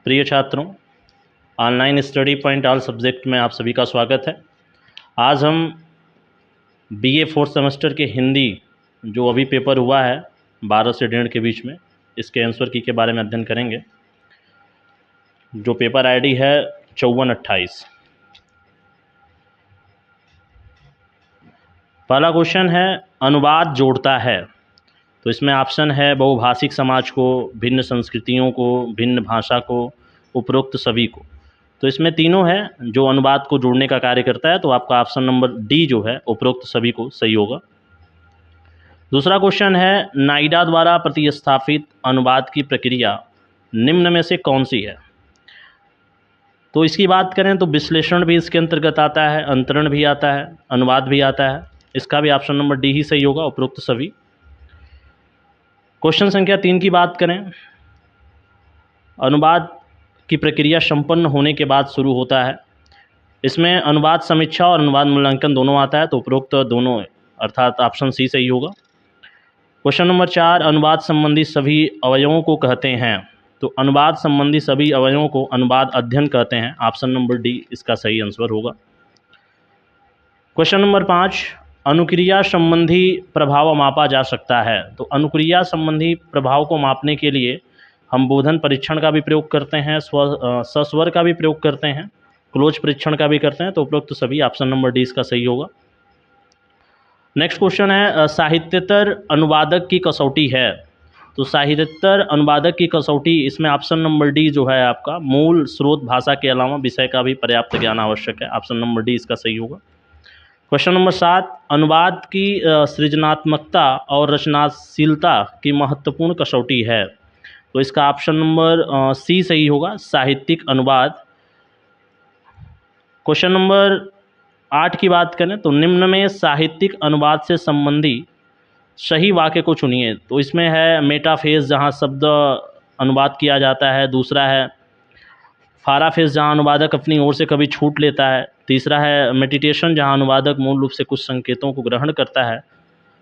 प्रिय छात्रों, online study point all subject में आप सभी का स्वागत है। आज हम बीए फोर्थ सेमेस्टर के हिंदी जो अभी पेपर हुआ है 12 से 1.5 के बीच में, इसके आंसर की के बारे में अध्ययन करेंगे। जो पेपर आईडी है 5428। पहला क्वेश्चन है, अनुवाद जोड़ता है। तो इसमें ऑप्शन है बहुभाषिक समाज को, भिन्न संस्कृतियों को, भिन्न भाषा को, उपरोक्त सभी को। तो इसमें तीनों है जो अनुवाद को जोड़ने का कार्य करता है, तो आपका ऑप्शन नंबर डी जो है उपरोक्त सभी को सही होगा। दूसरा क्वेश्चन है, नाइडा द्वारा प्रतिस्थापित अनुवाद की प्रक्रिया निम्न में से कौन सी है। तो इसकी बात करें तो विश्लेषण भी इसके अंतर्गत आता है, अंतरण भी आता है, अनुवाद भी आता है। इसका भी ऑप्शन नंबर डी ही सही होगा, उपरोक्त सभी। क्वेश्चन संख्या 3 की बात करें, अनुवाद की प्रक्रिया संपन्न होने के बाद शुरू होता है। इसमें अनुवाद समीक्षा और अनुवाद मूल्यांकन दोनों आता है, तो उपरोक्त दोनों अर्थात ऑप्शन सी सही होगा। क्वेश्चन नंबर 4, अनुवाद संबंधी सभी अवयवों को कहते हैं। तो अनुवाद संबंधी सभी अवयवों को अनुवाद अध्ययन कहते हैं, ऑप्शन नंबर डी इसका सही आंसर होगा। क्वेश्चन नंबर 5, अनुक्रिया संबंधी प्रभाव मापा जा सकता है। तो अनुक्रिया संबंधी प्रभाव को मापने के लिए हम बोधन परीक्षण का भी प्रयोग करते हैं, सस्वर का भी प्रयोग करते हैं, क्लोज परीक्षण का भी करते हैं, तो उपरोक्त सभी ऑप्शन नंबर डी इसका सही होगा। नेक्स्ट क्वेश्चन है, साहित्यतर अनुवादक की कसौटी है। तो साहित्यतर अनुवादक की कसौटी, इसमें ऑप्शन नंबर डी जो है आपका मूल स्रोत भाषा के अलावा विषय का भी पर्याप्त ज्ञान आवश्यक है, ऑप्शन नंबर डी इसका सही होगा। क्वेश्चन नंबर 7, अनुवाद की सृजनात्मकता और रचनाशीलता की महत्वपूर्ण कसौटी है। तो इसका ऑप्शन नंबर सी सही होगा, साहित्यिक अनुवाद। क्वेश्चन नंबर 8 की बात करें तो निम्न में साहित्यिक अनुवाद से संबंधी सही वाक्य को चुनिए। तो इसमें है मेटाफेज, जहाँ शब्द अनुवाद किया जाता है। दूसरा है फाराफेज, जहाँ अनुवादक अपनी ओर से कभी छूट लेता है। तीसरा है मेडिटेशन, जहाँ अनुवादक मूल रूप से कुछ संकेतों को ग्रहण करता है,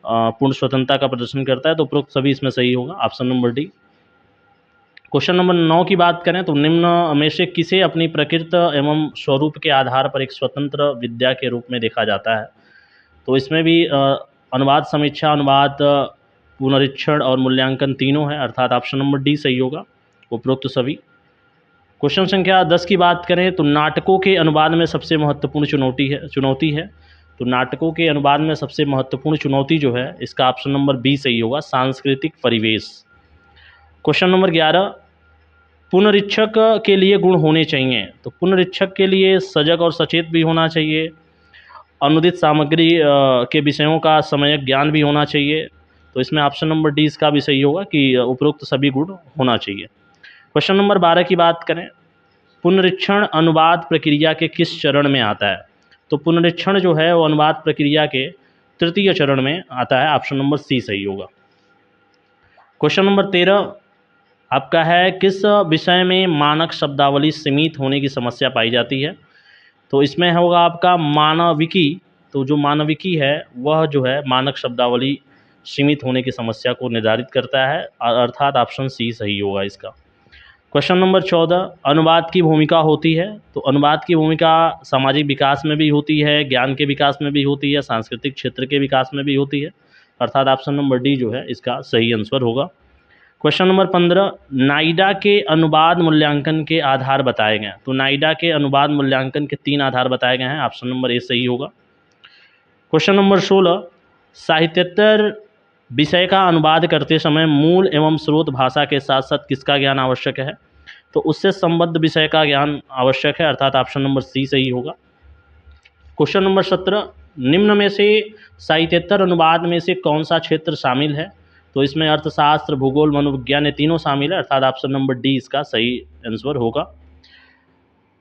पूर्ण स्वतंत्रता का प्रदर्शन करता है, तो उपरोक्त सभी इसमें सही होगा, option number D. Question number 9 की बात करें तो निम्न में से किसे अपनी प्रकृति एवं स्वरूप के आधार पर एक स्वतंत्र विद्या के रूप में देखा जाता है। तो इसमें भी अनुवाद समीक्षा, अनुवाद पुनरीक्षण और मूल्यांकन तीनों है, अर्थात ऑप्शन नंबर डी सही होगा, उपरोक्त सभी। क्वेश्चन संख्या 10 की बात करें तो नाटकों के अनुवाद में सबसे महत्वपूर्ण चुनौती है। तो नाटकों के अनुवाद में सबसे महत्वपूर्ण चुनौती जो है, इसका ऑप्शन नंबर बी सही होगा, सांस्कृतिक परिवेश। क्वेश्चन नंबर 11, पुनरीक्षक के लिए गुण होने चाहिए। तो पुनरीक्षक के लिए सजग और सचेत भी होना चाहिए, अनुदित सामग्री के विषयों का सम्यक ज्ञान भी होना चाहिए। तो इसमें ऑप्शन नंबर डी इसका भी सही होगा कि उपरोक्त सभी गुण होना चाहिए। क्वेश्चन नंबर 12 की बात करें, पुनरीक्षण अनुवाद प्रक्रिया के किस चरण में आता है। तो पुनरीक्षण जो है वो अनुवाद प्रक्रिया के तृतीय चरण में आता है, ऑप्शन नंबर सी सही होगा। क्वेश्चन नंबर 13 आपका है, किस विषय में मानक शब्दावली सीमित होने की समस्या पाई जाती है। तो इसमें होगा आपका मानविकी। तो जो मानविकी है वह जो है मानक शब्दावली सीमित होने की समस्या को निर्धारित करता है, अर्थात ऑप्शन सी सही होगा इसका। क्वेश्चन नंबर 14, अनुवाद की भूमिका होती है। तो अनुवाद की भूमिका सामाजिक विकास में भी होती है, ज्ञान के विकास में भी होती है, सांस्कृतिक क्षेत्र के विकास में भी होती है, अर्थात ऑप्शन नंबर डी जो है इसका सही आंसर होगा। क्वेश्चन नंबर 15, नाइडा के अनुवाद मूल्यांकन के आधार बताए गए। तो नाइडा के अनुवाद मूल्यांकन के 3 आधार बताए गए हैं, ऑप्शन नंबर ए सही होगा। क्वेश्चन नंबर 16, साहित्यतर विषय का अनुवाद करते समय मूल एवं स्रोत भाषा के साथ साथ किसका ज्ञान आवश्यक है। तो उससे संबद्ध विषय का ज्ञान आवश्यक है, अर्थात ऑप्शन नंबर सी सही होगा। क्वेश्चन नंबर 17, निम्न में से साहित्यतर अनुवाद में से कौन सा क्षेत्र शामिल है। तो इसमें अर्थशास्त्र, भूगोल, मनोविज्ञान, ये तीनों शामिल है, अर्थात ऑप्शन नंबर डी इसका सही आंसर होगा।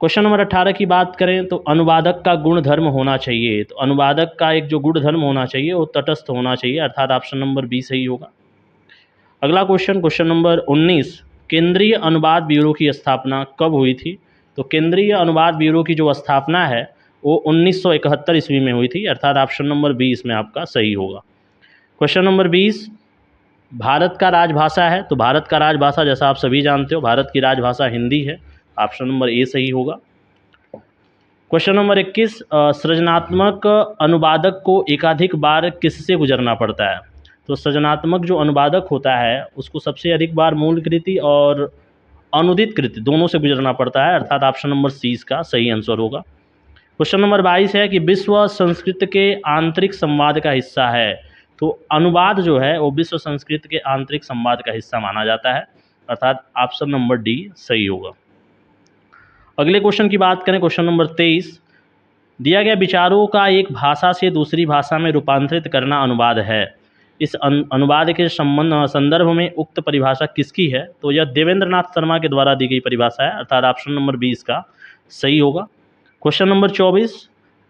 क्वेश्चन नंबर 18 की बात करें तो अनुवादक का गुण धर्म होना चाहिए। तो अनुवादक का एक जो गुण धर्म होना चाहिए वो तटस्थ होना चाहिए, अर्थात ऑप्शन नंबर बी सही होगा। अगला क्वेश्चन नंबर 19, केंद्रीय अनुवाद ब्यूरो की स्थापना कब हुई थी। तो केंद्रीय अनुवाद ब्यूरो की जो स्थापना है वो 1971 ईस्वी में हुई थी, अर्थात ऑप्शन नंबर बी इसमें आपका सही होगा। क्वेश्चन नंबर 20, भारत का राजभाषा है, तो भारत का राजभाषा जैसा आप सभी जानते हो भारत की राजभाषा हिंदी है। ऑप्शन नंबर ए सही होगा। क्वेश्चन नंबर 21, सृजनात्मक अनुवादक को एकाधिक बार किससे गुजरना पड़ता है? तो सृजनात्मक जो अनुवादक होता है उसको सबसे अधिक बार मूल कृति और अनुदित कृति दोनों से गुजरना पड़ता है, अर्थात ऑप्शन नंबर सी इसका सही आंसर होगा। क्वेश्चन नंबर 22 है कि विश्व संस्कृत के आंतरिक संवाद का हिस्सा है। तो अनुवाद जो है वो विश्व संस्कृत के आंतरिक संवाद का हिस्सा माना जाता है, अर्थात ऑप्शन नंबर डी सही होगा। अगले क्वेश्चन की बात करें, क्वेश्चन नंबर 23, दिया गया विचारों का एक भाषा से दूसरी भाषा में रूपांतरित करना अनुवाद है। इस अनुवाद के संदर्भ में उक्त परिभाषा किसकी है? तो यह देवेंद्र नाथ शर्मा के द्वारा दी गई परिभाषा है, अर्थात ऑप्शन नंबर बी इसका सही होगा। क्वेश्चन नंबर 24,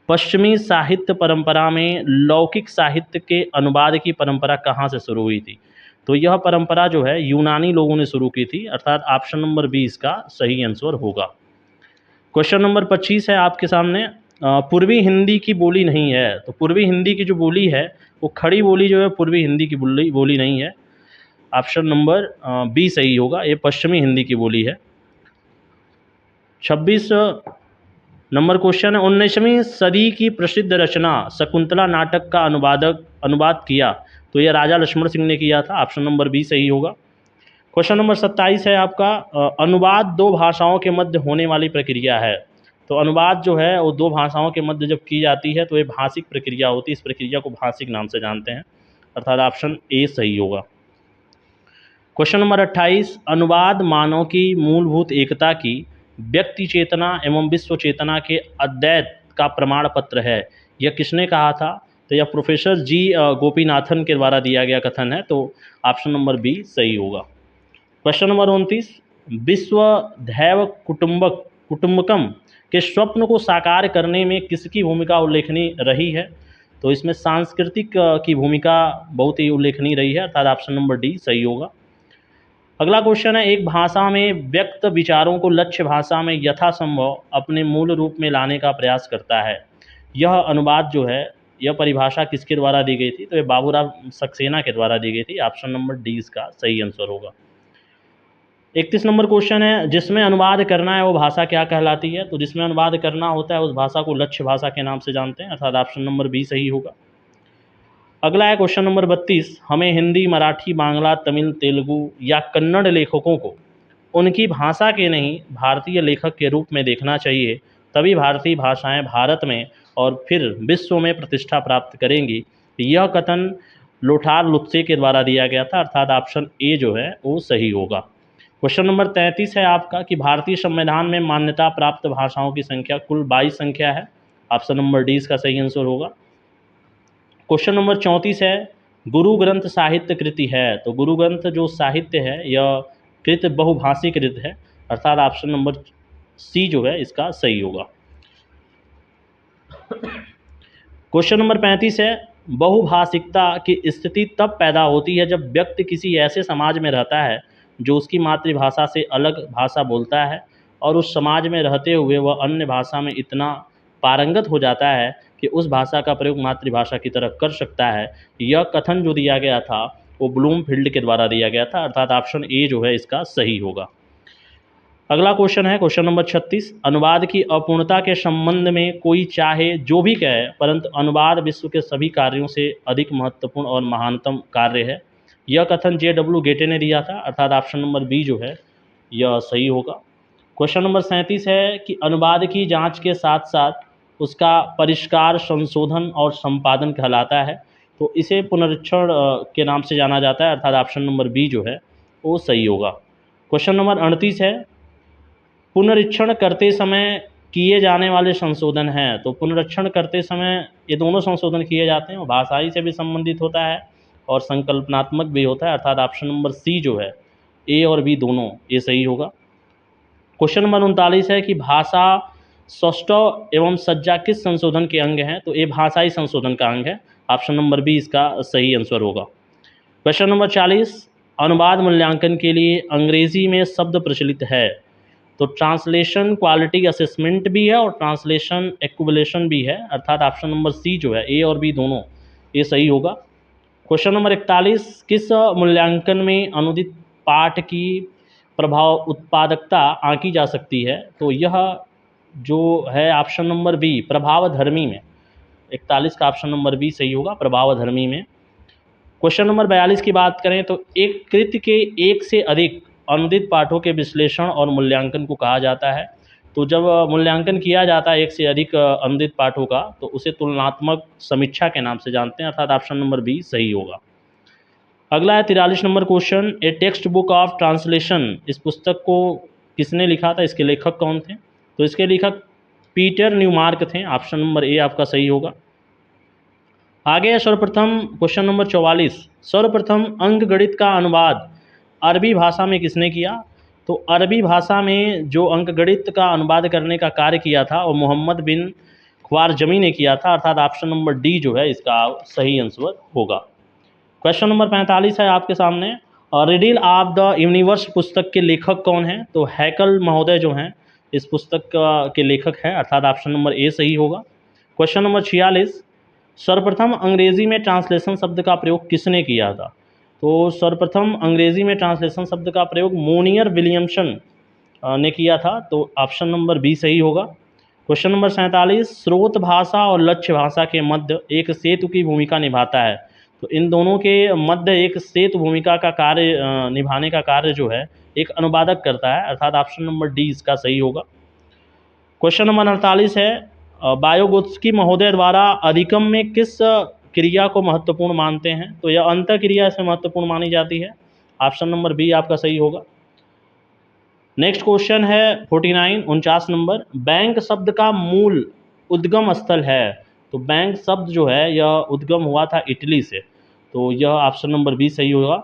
पश्चिमी साहित्य परंपरा में लौकिक साहित्य के अनुवाद की परंपरा कहाँ से शुरू हुई थी? तो यह परंपरा जो है यूनानी लोगों ने शुरू की थी, अर्थात ऑप्शन नंबर बी इसका सही आंसर होगा। क्वेश्चन नंबर 25 है आपके सामने, पूर्वी हिंदी की बोली नहीं है। तो पूर्वी हिंदी की जो बोली है वो खड़ी बोली जो है पूर्वी हिंदी की बोली नहीं है, ऑप्शन नंबर बी सही होगा, ये पश्चिमी हिंदी की बोली है। 26 नंबर क्वेश्चन है, 19वीं सदी की प्रसिद्ध रचना शकुंतला नाटक का अनुवाद किया, तो यह राजा लक्ष्मण सिंह ने किया था, ऑप्शन नंबर बी सही होगा। क्वेश्चन नंबर 27 है आपका, अनुवाद दो भाषाओं के मध्य होने वाली प्रक्रिया है। तो अनुवाद जो है वो दो भाषाओं के मध्य जब की जाती है तो ये भाषिक प्रक्रिया होती है, इस प्रक्रिया को भाषिक नाम से जानते हैं, अर्थात ऑप्शन ए सही होगा। क्वेश्चन नंबर 28, अनुवाद मानव की मूलभूत एकता की, व्यक्ति चेतना एवं विश्व चेतना के अद्वैत का प्रमाण पत्र है, यह किसने कहा था? तो यह प्रोफेसर जी गोपीनाथन के द्वारा दिया गया कथन है, तो ऑप्शन नंबर बी सही होगा। क्वेश्चन नंबर 29, विश्वधैव कुटुंबकम के स्वप्न को साकार करने में किसकी भूमिका उल्लेखनीय रही है? तो इसमें सांस्कृतिक की भूमिका बहुत ही उल्लेखनीय रही है, अर्थात ऑप्शन नंबर डी सही होगा। अगला क्वेश्चन है, एक भाषा में व्यक्त विचारों को लक्ष्य भाषा में यथासंभव अपने मूल रूप में लाने का प्रयास करता है। यह अनुवाद जो है यह परिभाषा किसके द्वारा दी गई थी? तो यह बाबूराव सक्सेना के द्वारा दी गई थी, ऑप्शन नंबर डी इसका सही आंसर होगा। 31 नंबर क्वेश्चन है, जिसमें अनुवाद करना है वो भाषा क्या कहलाती है? तो जिसमें अनुवाद करना होता है उस भाषा को लक्ष्य भाषा के नाम से जानते हैं, अर्थात ऑप्शन नंबर बी सही होगा। अगला है क्वेश्चन नंबर 32, हमें हिंदी, मराठी, बांग्ला, तमिल, तेलुगु या कन्नड़ लेखकों को उनकी भाषा के नहीं भारतीय लेखक के रूप में देखना चाहिए, तभी भारतीय भाषाएं भारत में और फिर विश्व में प्रतिष्ठा प्राप्त करेंगी। यह कथन लोठार लुत्से के द्वारा दिया गया था, अर्थात ऑप्शन ए जो है वो सही होगा। क्वेश्चन नंबर 33 है आपका कि भारतीय संविधान में मान्यता प्राप्त भाषाओं की संख्या कुल 22 संख्या है, ऑप्शन नंबर डी इसका सही आंसर होगा। क्वेश्चन नंबर 34 है, गुरु ग्रंथ साहित्य कृति है। तो गुरु ग्रंथ जो साहित्य है यह कृत बहुभाषी कृत है, अर्थात ऑप्शन नंबर सी जो है इसका सही होगा। क्वेश्चन नंबर 35 है, बहुभाषिकता की स्थिति तब पैदा होती है जब व्यक्ति किसी ऐसे समाज में रहता है जो उसकी मातृभाषा से अलग भाषा बोलता है और उस समाज में रहते हुए वह अन्य भाषा में इतना पारंगत हो जाता है कि उस भाषा का प्रयोग मातृभाषा की तरह कर सकता है। यह कथन जो दिया गया था वो ब्लूमफील्ड के द्वारा दिया गया था, अर्थात ऑप्शन ए जो है इसका सही होगा। अगला क्वेश्चन है क्वेश्चन नंबर 36, अनुवाद की अपूर्णता के संबंध में कोई चाहे जो भी कहे, परंतु अनुवाद विश्व के सभी कार्यों से अधिक महत्वपूर्ण और महानतम कार्य है। यह कथन J.W. गेटे ने दिया था, अर्थात ऑप्शन नंबर बी जो है यह सही होगा। क्वेश्चन नंबर 37 है कि अनुवाद की जांच के साथ साथ उसका परिष्कार, संशोधन और संपादन कहलाता है, तो इसे पुनरीक्षण के नाम से जाना जाता है, अर्थात ऑप्शन नंबर बी जो है वो सही होगा। क्वेश्चन नंबर 38 है, पुनरीक्षण करते समय किए जाने वाले संशोधन हैं। तो पुनरीक्षण करते समय ये दोनों संशोधन किए जाते हैं, वो भाषाई से भी संबंधित होता है और संकल्पनात्मक भी होता है, अर्थात ऑप्शन नंबर सी जो है ए और बी दोनों ये सही होगा। क्वेश्चन नंबर 39 है कि भाषा सौष्ठव एवं सज्जा किस संशोधन के अंग हैं? तो ये भाषाई संशोधन का अंग है, ऑप्शन नंबर बी इसका सही आंसर होगा। क्वेश्चन नंबर 40, अनुवाद मूल्यांकन के लिए अंग्रेजी में शब्द प्रचलित है। तो ट्रांसलेशन क्वालिटी असेसमेंट भी है और ट्रांसलेशन एक्विलेशन भी है, अर्थात ऑप्शन नंबर सी जो है ए और बी दोनों ये सही होगा। क्वेश्चन नंबर 41, किस मूल्यांकन में अनुदित पाठ की प्रभाव उत्पादकता आंकी जा सकती है? तो यह जो है ऑप्शन नंबर बी, प्रभावधर्मी में। 41 का ऑप्शन नंबर बी सही होगा, प्रभावधर्मी में। क्वेश्चन नंबर 42 की बात करें तो एक कृति के एक से अधिक अनुदित पाठों के विश्लेषण और मूल्यांकन को कहा जाता है। तो जब मूल्यांकन किया जाता है एक से अधिक अनुदित पाठों का, तो उसे तुलनात्मक समीक्षा के नाम से जानते हैं, अर्थात ऑप्शन नंबर बी सही होगा। अगला है 43 number question, A text book of translation. इस पुस्तक को किसने लिखा था, इसके लेखक कौन थे? तो इसके लेखक पीटर न्यूमार्क थे, ऑप्शन नंबर ए आपका सही होगा। आगे है सर्वप्रथम क्वेश्चन नंबर 44, सर्वप्रथम अंकगणित का अनुवाद अरबी भाषा में किसने किया? तो अरबी भाषा में जो अंकगणित का अनुवाद करने का कार्य किया था वो मोहम्मद बिन ख्वारजमी ने किया था, अर्थात ऑप्शन नंबर डी जो है इसका सही आंसर होगा। क्वेश्चन नंबर 45 है आपके सामने, रिडिल ऑफ द यूनिवर्स पुस्तक के लेखक कौन हैं? तो हैकल महोदय जो हैं इस पुस्तक के लेखक हैं, अर्थात ऑप्शन नंबर ए सही होगा। क्वेश्चन नंबर 46, सर्वप्रथम अंग्रेजी में ट्रांसलेशन शब्द का प्रयोग किसने किया था? तो सर्वप्रथम अंग्रेजी में ट्रांसलेशन शब्द का प्रयोग मोनियर विलियमसन ने किया था, तो ऑप्शन नंबर बी सही होगा। क्वेश्चन नंबर 47, स्रोत भाषा और लक्ष्य भाषा के मध्य एक सेतु की भूमिका निभाता है। तो इन दोनों के मध्य एक सेतु भूमिका का कार्य निभाने का कार्य जो है एक अनुवादक करता है, अर्थात ऑप्शन नंबर डी इसका सही होगा। क्वेश्चन नंबर 48 है, वायोगोत्स्की महोदय द्वारा अधिगम में किस क्रिया को महत्वपूर्ण मानते हैं? तो यह अंतः क्रिया इसमें महत्वपूर्ण मानी जाती है, ऑप्शन नंबर बी आपका सही होगा। नेक्स्ट क्वेश्चन है 49 नंबर, बैंक शब्द का मूल उद्गम स्थल है। तो बैंक शब्द जो है यह उद्गम हुआ था इटली से, तो यह ऑप्शन नंबर बी सही होगा।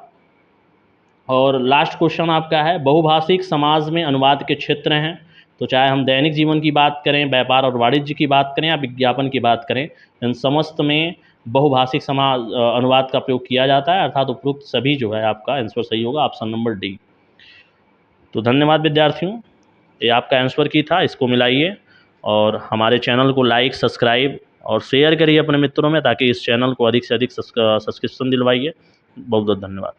और लास्ट क्वेश्चन आपका है, बहुभाषिक समाज में अनुवाद के क्षेत्र हैं। तो चाहे हम दैनिक जीवन की बात करें, व्यापार और वाणिज्य की बात करें या विज्ञापन की बात करें, इन समस्त में बहुभाषिक समाज अनुवाद का प्रयोग किया जाता है, अर्थात उपरोक्त सभी जो है आपका आंसर सही होगा, ऑप्शन नंबर डी। तो धन्यवाद विद्यार्थियों, ये आपका आंसर की था, इसको मिलाइए और हमारे चैनल को लाइक, सब्सक्राइब और शेयर करिए अपने मित्रों में, ताकि इस चैनल को अधिक से अधिक सब्सक्रिप्शन दिलवाइए। बहुत बहुत धन्यवाद।